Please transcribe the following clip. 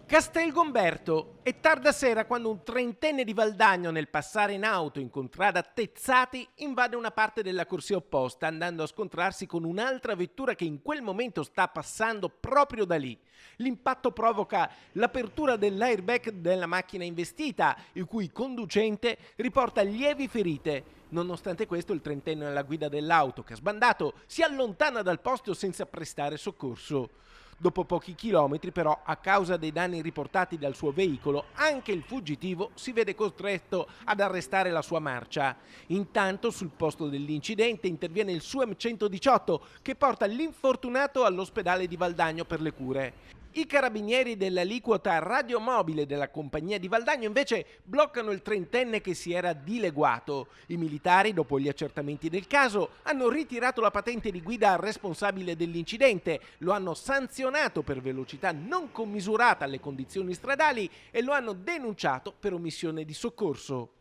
Castelgomberto. È tarda sera quando un trentenne di Valdagno, nel passare in auto in contrada Tezzati, invade una parte della corsia opposta, andando a scontrarsi con un'altra vettura che in quel momento sta passando proprio da lì. L'impatto provoca l'apertura dell'airbag della macchina investita, il cui conducente riporta lievi ferite. Nonostante questo, il trentenne alla guida dell'auto, che ha sbandato, si allontana dal posto senza prestare soccorso. Dopo pochi chilometri, però, a causa dei danni riportati dal suo veicolo, anche il fuggitivo si vede costretto ad arrestare la sua marcia. Intanto, sul posto dell'incidente interviene il SUEM 118, che porta l'infortunato all'ospedale di Valdagno per le cure. I carabinieri dell'aliquota radiomobile della compagnia di Valdagno invece bloccano il trentenne che si era dileguato. I militari, dopo gli accertamenti del caso, hanno ritirato la patente di guida al responsabile dell'incidente, lo hanno sanzionato per velocità non commisurata alle condizioni stradali e lo hanno denunciato per omissione di soccorso.